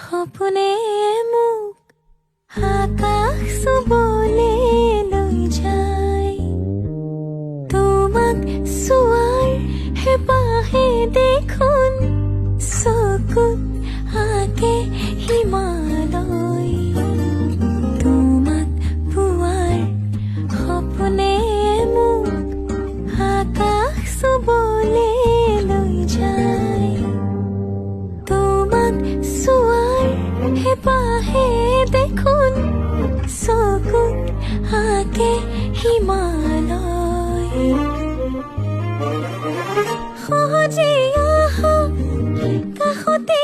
সপোনে মোক আকাশ চুবলে লৈ যায়। তোমাক চোৱাৰ হেঁপাহে দেখোন চকুত আঁকে হিমালয়। তোমাক পোৱাৰ সপোনে মোক আকাশ চুবলে লৈ যায়। তোমাক চোৱাৰ হেঁপাহে দেখোন চকুত আঁকে হিমালয়। সহজে আহা কাষতে